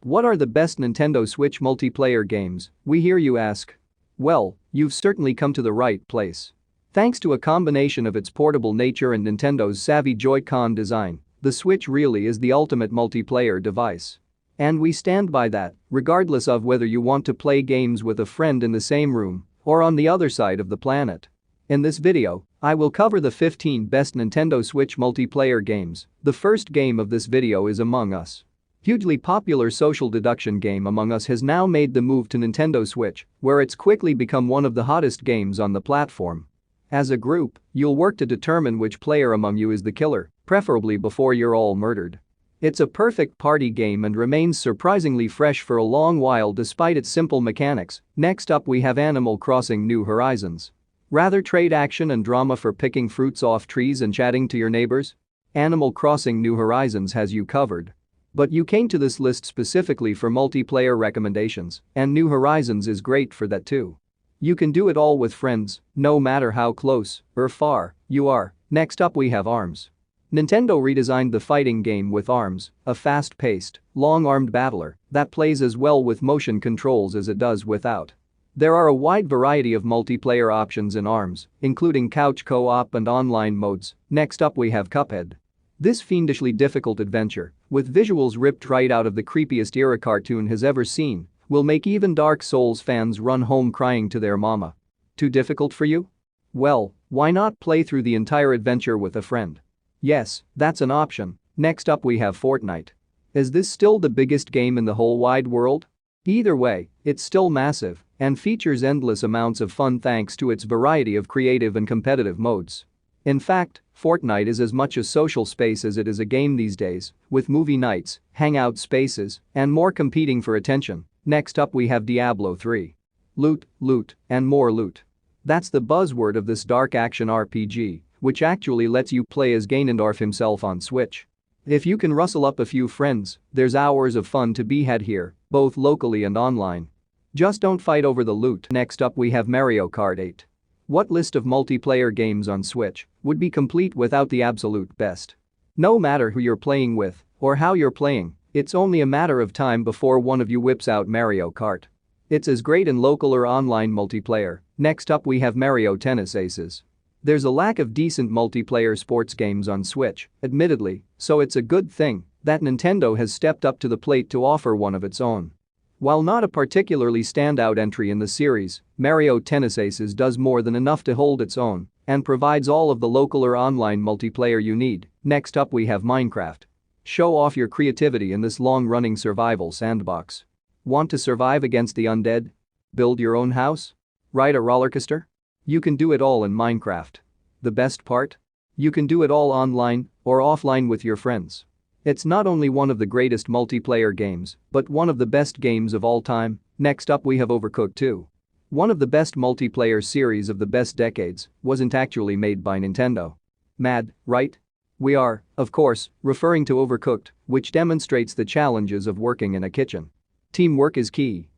What are the best Nintendo Switch multiplayer games, we hear you ask? Well, you've certainly come to the right place. Thanks to a combination of its portable nature and Nintendo's savvy Joy-Con design, the Switch really is the ultimate multiplayer device. And we stand by that, regardless of whether you want to play games with a friend in the same room or on the other side of the planet. In this video, I will cover the 15 best Nintendo Switch multiplayer games. The first game of this video is Among Us. Hugely popular social deduction game Among Us has now made the move to Nintendo Switch, where it's quickly become one of the hottest games on the platform. As a group, you'll work to determine which player among you is the killer, preferably before you're all murdered. It's a perfect party game and remains surprisingly fresh for a long while despite its simple mechanics. Next up we have Animal Crossing New Horizons. Rather trade action and drama for picking fruits off trees and chatting to your neighbors? Animal Crossing New Horizons has you covered. But you came to this list specifically for multiplayer recommendations, and New Horizons is great for that too. You can do it all with friends, no matter how close or far you are. Next up we have ARMS. Nintendo redesigned the fighting game with ARMS, a fast-paced, long-armed battler that plays as well with motion controls as it does without. There are a wide variety of multiplayer options in ARMS, including couch co-op and online modes. Next up we have Cuphead. This fiendishly difficult adventure, with visuals ripped right out of the creepiest era cartoon has ever seen, will make even Dark Souls fans run home crying to their mama. Too difficult for you? Well, why not play through the entire adventure with a friend? Yes, that's an option. Next up we have Fortnite. Is this still the biggest game in the whole wide world? Either way, it's still massive and features endless amounts of fun thanks to its variety of creative and competitive modes. In fact, Fortnite is as much a social space as it is a game these days, with movie nights, hangout spaces, and more competing for attention. Next up we have Diablo 3. Loot, loot, and more loot. That's the buzzword of this dark action RPG, which actually lets you play as Ganondorf himself on Switch. If you can rustle up a few friends, there's hours of fun to be had here, both locally and online. Just don't fight over the loot. Next up we have Mario Kart 8. What list of multiplayer games on Switch would be complete without the absolute best? No matter who you're playing with or how you're playing, it's only a matter of time before one of you whips out Mario Kart. It's as great in local or online multiplayer. Next up we have Mario Tennis Aces. There's a lack of decent multiplayer sports games on Switch, admittedly, so it's a good thing that Nintendo has stepped up to the plate to offer one of its own. While not a particularly standout entry in the series, Mario Tennis Aces does more than enough to hold its own and provides all of the local or online multiplayer you need. Next up we have Minecraft. Show off your creativity in this long-running survival sandbox. Want to survive against the undead? Build your own house? Ride a rollercoaster? You can do it all in Minecraft. The best part? You can do it all online or offline with your friends. It's not only one of the greatest multiplayer games, but one of the best games of all time. Next up we have Overcooked 2. One of the best multiplayer series of the best decades wasn't actually made by Nintendo. Mad, right? We are, of course, referring to Overcooked, which demonstrates the challenges of working in a kitchen. Teamwork is key.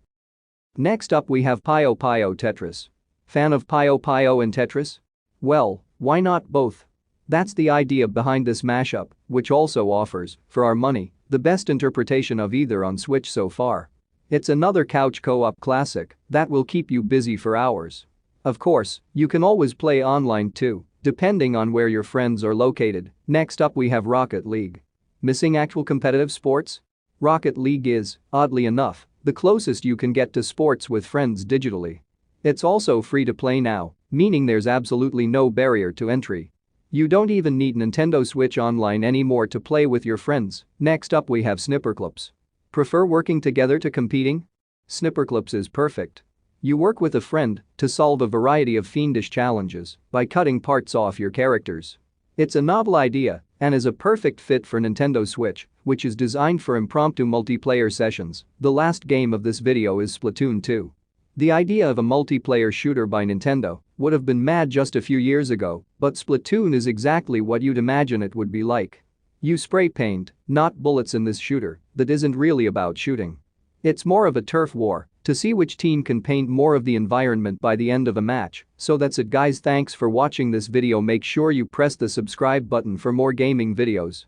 Next up we have PUYO Tetris. Fan of PUYO and Tetris? Well, why not both? That's the idea behind this mashup, which also offers, for our money, the best interpretation of either on Switch so far. It's another couch co-op classic that will keep you busy for hours. Of course, you can always play online too, depending on where your friends are located. Next up we have Rocket League. Missing actual competitive sports? Rocket League is, oddly enough, the closest you can get to sports with friends digitally. It's also free to play now, meaning there's absolutely no barrier to entry. You don't even need Nintendo Switch Online anymore to play with your friends. Next up we have SNIPPERCLIPS. Prefer working together to competing? SNIPPERCLIPS is perfect. You work with a friend to solve a variety of fiendish challenges by cutting parts off your characters. It's a novel idea and is a perfect fit for Nintendo Switch, which is designed for impromptu multiplayer sessions. The last game of this video is SPLATOON 2. The idea of a multiplayer shooter by Nintendo would have been mad just a few years ago, but SPLATOON is exactly what you'd imagine it would be like. You spray paint, not bullets in this shooter that isn't really about shooting. It's more of a turf war to see which team can paint more of the environment by the end of a match. So that's it guys, thanks for watching this video. Make sure you press the subscribe button for more gaming videos.